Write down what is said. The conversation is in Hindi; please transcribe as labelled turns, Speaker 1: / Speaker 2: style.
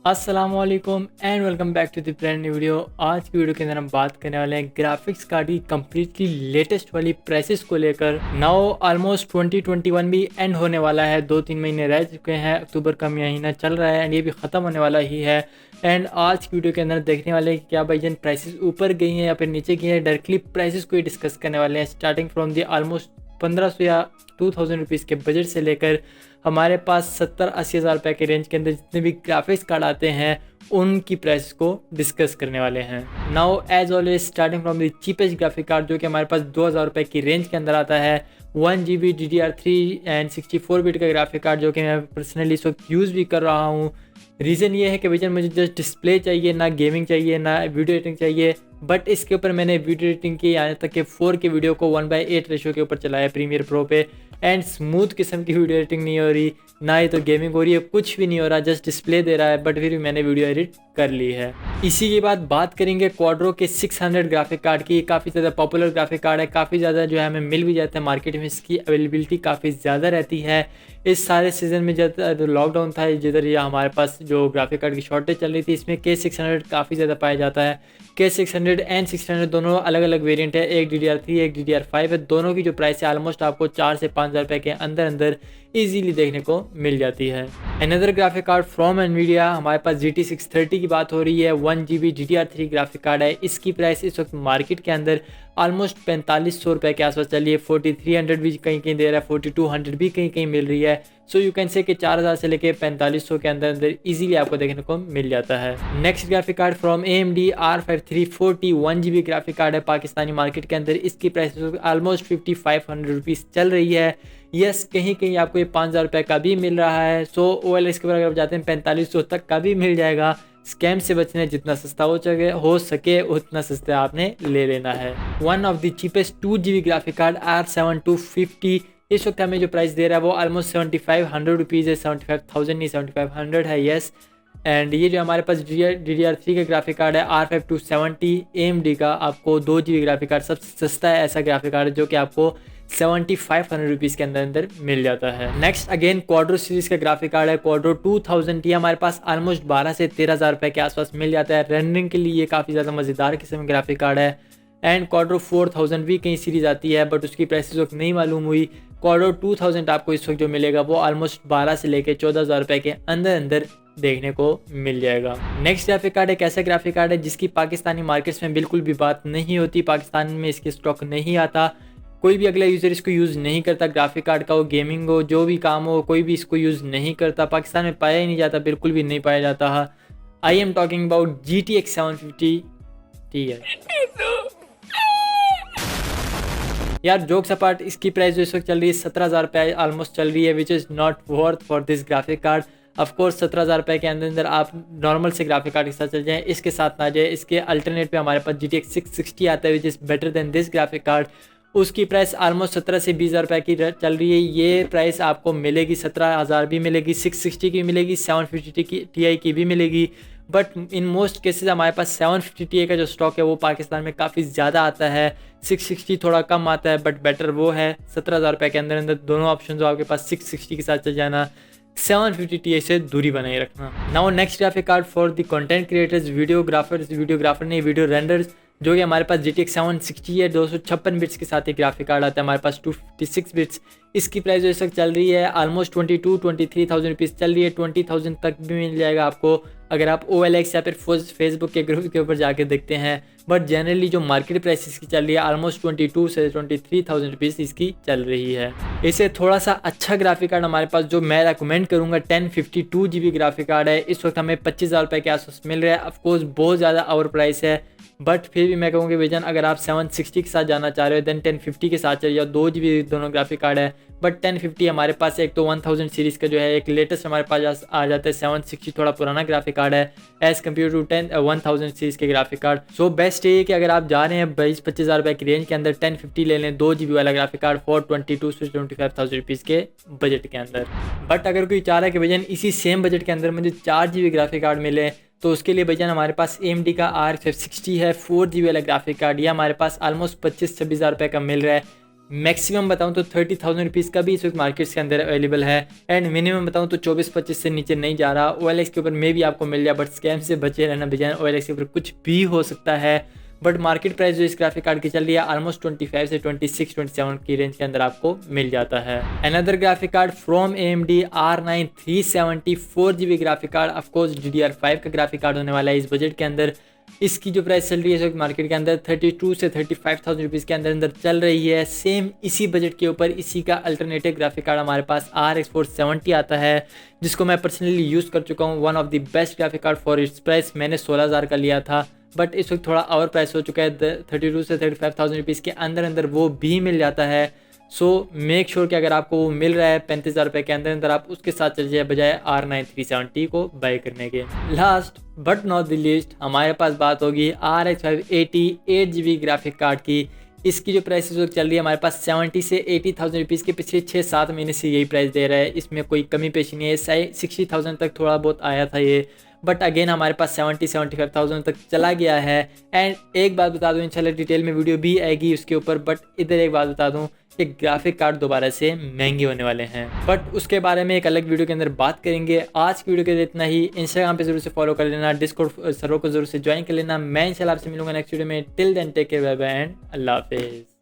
Speaker 1: अस्सलामुअलैकुम and welcome back to the brand new video. आज की वीडियो के अंदर हम बात करने वाले हैं ग्राफिक्स कार्ड की कम्प्लीटली लेटेस्ट वाली प्राइसेस को लेकर। नाउ ऑलमोस्ट 2021 भी एंड होने वाला है, 2-3 महीने रह चुके हैं, अक्टूबर का महीना चल रहा है एंड ये भी ख़त्म होने वाला ही है। एंड आज की वीडियो के अंदर देखने वाले हैं कि क्या भाईजान प्राइसेस ऊपर गई हैं या फिर नीचे गई हैं। डायरेक्टली प्राइसेस को ही डिस्कस करने वाले हैं, स्टार्टिंग फ्रॉम द ऑलमोस्ट 1500 या 2000 रुपीज़ के बजट से लेकर हमारे पास 70-80 हज़ार रुपये के रेंज के अंदर जितने भी ग्राफिक्स कार्ड आते हैं उनकी प्राइस को डिस्कस करने वाले हैं। Now as always starting from the cheapest graphic card जो कि हमारे पास 2000 रुपये की रेंज के अंदर आता है। 1 GB DDR3 एंड 64 बिट का ग्राफिक कार्ड जो कि मैं पर्सनली इस वक्त यूज़ भी कर रहा हूँ। रीज़न ये है कि भैया मुझे जस्ट डिस्प्ले चाहिए, ना गेमिंग चाहिए, ना वीडियो एडिटिंग चाहिए। बट इसके ऊपर मैंने वीडियो एडिटिंग की यहाँ तक कि 4K वीडियो को 1/8 रेशो के ऊपर चलाया प्रीमियर प्रो पे एंड स्मूथ किस्म की वीडियो एडिटिंग नहीं हो रही, ना ही तो गेमिंग हो रही है, कुछ भी नहीं हो रहा, जस्ट डिस्प्ले दे रहा है। बट फिर भी मैंने वीडियो एडिट कर ली है। इसी के बाद बात करेंगे क्वाड्रो के 600 ग्राफिक कार्ड की। काफ़ी ज़्यादा पॉपुलर ग्राफिक कार्ड है, काफ़ी ज़्यादा जो है हमें मिल भी जाता है मार्केट में, इसकी अवेलेबिलिटी काफ़ी ज़्यादा रहती है। इस सारे सीज़न में जब लॉकडाउन था जिधर ये हमारे पास जो ग्राफिक कार्ड की शॉर्टेज चल रही थी, इसमें K600 काफ़ी ज़्यादा पाया जाता है। K600 एंड 600 दोनों अलग अलग वेरिएंट है, एक DDR3 एक DDR5 है। दोनों की जो प्राइस है ऑलमोस्ट आपको 4 से 5 हज़ार रुपये के अंदर अंदर ईजीली देखने को मिल जाती है। Another graphic card from Nvidia, हमारे पास GT 630 की बात हो रही है। 1 GB DDR3 ग्राफिक कार्ड है। इसकी प्राइस इस वक्त मार्केट के अंदर ऑलमोस्ट 4500 रुपये के आसपास चल रही है। 4300 भी कहीं कहीं दे रहा है, 4200 भी कहीं कहीं मिल रही है। सो यू कैन से कि 4000 से लेके 4500 के अंदर अंदर इजीली आपको देखने को मिल जाता है। Next graphic card from AMD R5340 1 GB graphic card है पाकिस्तानी मार्केट के अंदर। इसकी प्राइस ऑलमोस्ट 5500 रुपीज़ चल रही है। यस, कहीं कहीं आपको ये 5000 रुपये का भी मिल रहा है। सो OLX के ऊपर अगर आप जाते हैं 4500 तक का भी मिल जाएगा। स्कैम से बचने जितना सस्ता हो सके उतना सस्ता आपने ले लेना है। One of the cheapest 2 GB graphic card R7250 इस वक्त हमें जो प्राइस दे रहा है वो ऑलमोस्ट 7500 रुपीज़ है। 75,000 नहीं 7500 है। यस, एंड ये जो हमारे पास DDR3 का ग्राफिक कार्ड है R5270 AMD का, आपको 2 GB ग्राफिक कार्ड सबसे सस्ता है ऐसा ग्राफिक कार्ड जो कि आपको 7500 रुपीज़ के अंदर अंदर मिल जाता है। नेक्स्ट अगेन क्वाड्रो सीरीज़ का ग्राफिक कार्ड है क्वाड्रो 2000T, हमारे पास ऑलमोस्ट 12 से 13 हज़ार रुपये के आसपास मिल जाता है। रेंडरिंग के लिए ये काफ़ी ज़्यादा मज़ेदार किस्म का ग्राफिक कार्ड है। एंड क्वाड्रो 4000 भी कहीं सीरीज़ आती है बट उसकी प्राइस इस वक्त नहीं मालूम हुई। क्वाड्रो 2000 आपको इस वक्त जो मिलेगा वो ऑलमोस्ट 12 से लेकर 14 हज़ार रुपये के अंदर अंदर देखने को मिल जाएगा। नेक्स्ट ग्राफिक कार्ड एक ऐसा ग्राफिक कार्ड है जिसकी पाकिस्तानी मार्केट्स में बिल्कुल भी बात नहीं होती, पाकिस्तान में इसके स्टॉक नहीं आता, कोई भी अगला यूज़र इसको यूज़ नहीं करता। ग्राफिक कार्ड का हो, गेमिंग हो, जो भी काम हो, कोई भी इसको यूज़ नहीं करता। पाकिस्तान में पाया ही नहीं जाता, बिल्कुल भी नहीं पाया जाता है। I am talking about GTX 750Ti यार। जोक्स अपार्ट, इसकी प्राइस जो इस वक्त चल रही है 17 हज़ार रुपये ऑलमोस्ट चल रही है, which is not worth for this graphic card. Of course 17 हज़ार रुपये के अंदर अंदर आप नॉर्मल से ग्राफिक कार्ड के साथ चल जाएँ, इसके साथ ना जाए। इसके अल्टरनेट पे हमारे पास GTX 660 आता है which is better than this graphic card. उसकी प्राइस ऑलमोस्ट 17 से 20 हज़ार रुपये की चल रही है। ये प्राइस आपको मिलेगी 17 हज़ार भी मिलेगी, 660 की मिलेगी, 750 Ti की भी मिलेगी। बट इन मोस्ट केसेस हमारे पास 750 Ti का जो स्टॉक है वो पाकिस्तान में काफ़ी ज़्यादा आता है। 660 थोड़ा कम आता है बट बेटर वो है। 17 हज़ार रुपये के अंदर अंदर दोनों ऑप्शन हो आपके पास, 660 के साथ चल जाना, 750 Ti से दूरी बनाए रखना। Now next graphic card for the content creators, videographer नहीं वीडियो रेंडर्स, जो कि हमारे पास GTX 760 है। 256 बिट्स के साथ एक ग्राफिक कार्ड आता है हमारे पास 256 बिट्स। इसकी प्राइस जो इस वक्त चल रही है ऑलमोस्ट 23,000 रुपीज़ चल रही है। 20,000 तक भी मिल जाएगा आपको अगर आप OLX या फिर फेसबुक के ग्रुप के ऊपर जाके देखते हैं। बट जनरली जो मार्केट प्राइस इसकी चल रही है ऑलमोस्ट 22 से 23,000 रुपीज़ इसकी चल रही है। इसे थोड़ा सा अच्छा ग्राफिक कार्ड हमारे पास जो मैं रेकमेंड करूँगा 1052 GB ग्राफिक कार्ड है। इस वक्त हमें 25 हज़ार रुपये के आसपास मिल रहा है। ऑफकोर्स बहुत ज़्यादा ओवर प्राइस है बट फिर भी मैं कहूँगी भैजान अगर आप 760 के साथ जाना चाह रहे हो देन 1050 के साथ चलिए। 2 GB दोनों ग्राफिक कार्ड है बट 1050 हमारे पास एक तो 1000 सीरीज़ का जो है एक लेटेस्ट हमारे पास आ जाता है। 760 थोड़ा पुराना ग्राफिक कार्ड है एज़ कम्पेयर टू 1000 सीरीज़ के ग्राफिक कार्ड। सो बेस्ट ये है कि अगर आप जा रहे हैं 20-25 हज़ार रुपये की रेंज के अंदर 1050 ले लें 2 GB वाला ग्राफिक कार्ड फॉर 22 से 25,000 रुपीज़ के बजट के अंदर। बट अगर कोई चाह रहा है कि भैजान इसी सेम बजट के अंदर मुझे 4 GB ग्राफिक कार्ड मिले तो उसके लिए भैजान हमारे पास AMD का R560 है 4 GB वाला ग्राफिक कार्ड। ये हमारे पास ऑलमोस्ट 25-26 हज़ार रुपये का मिल रहा है। मैक्सिमम बताऊं तो 30,000 रुपीज़ का भी इस वक्त मार्केट्स के अंदर अवेलेबल है, एंड मिनिमम बताऊं तो 24-25 से नीचे नहीं जा रहा। OLX के ऊपर मे भी आपको मिल जाए, बट स्कैम से बचे रहना बेजान, OLX के ऊपर कुछ भी हो सकता है। बट मार्केट प्राइस जो इस ग्राफिक कार्ड की चल रही है ऑलमोस्ट 25 से 26-27 की रेंज के अंदर आपको मिल जाता है। Another graphic card from AMD R9 370 4GB graphic card, of course DDR5 का ग्राफिक कार्ड होने वाला है इस बजट के अंदर। इसकी जो प्राइस चल रही है इस वक्त मार्केट के अंदर 32 से 35,000 रुपीज़ के अंदर चल रही है। सेम इसी बजट के ऊपर इसी का अल्टरनेटिव ग्राफिक कार्ड हमारे पास RX 470 आता है, जिसको मैं पर्सनली यूज़ कर चुका हूँ। One of the best graphic card for its price. मैंने 16,000 का लिया था, बट इस वक्त थोड़ा और प्राइस हो चुका है, 32 से 35,000 रुपीज़ के अंदर वो भी मिल जाता है। सो मेक श्योर कि अगर आपको वो मिल रहा है 35,000 रुपये के अंदर आप उसके साथ चल जाए बजाय R9 370 को बाय करने के। Last but not the least हमारे पास बात होगी RX 580 8GB ग्राफिक कार्ड की। इसकी जो प्राइस इस वक्त चल रही है हमारे पास 70 से 80,000 रुपीज़ के पिछले 6-7 महीने से यही प्राइस दे रहा है। इसमें कोई कमी पेशी नहीं है। 60,000 तक थोड़ा बहुत आया था ये, बट अगेन हमारे पास 70-75,000 तक चला गया है। एंड एक बात बता दूं, इंशाल्लाह डिटेल में वीडियो भी आएगी उसके ऊपर, बट इधर एक बात बता दूं कि ग्राफिक कार्ड दोबारा से महंगे होने वाले हैं, बट उसके बारे में एक अलग वीडियो के अंदर बात करेंगे। आज की वीडियो के लिए इतना ही। इंस्टाग्राम पे जरूर से फॉलो कर लेना, डिस्कॉर्ड सर्वर को जरूर से ज्वाइन कर लेना। मैं इंशाल्लाह आपसे मिलूंगा नेक्स्ट वीडियो में। Till then take care, bye bye and अल्लाह हाफिज़।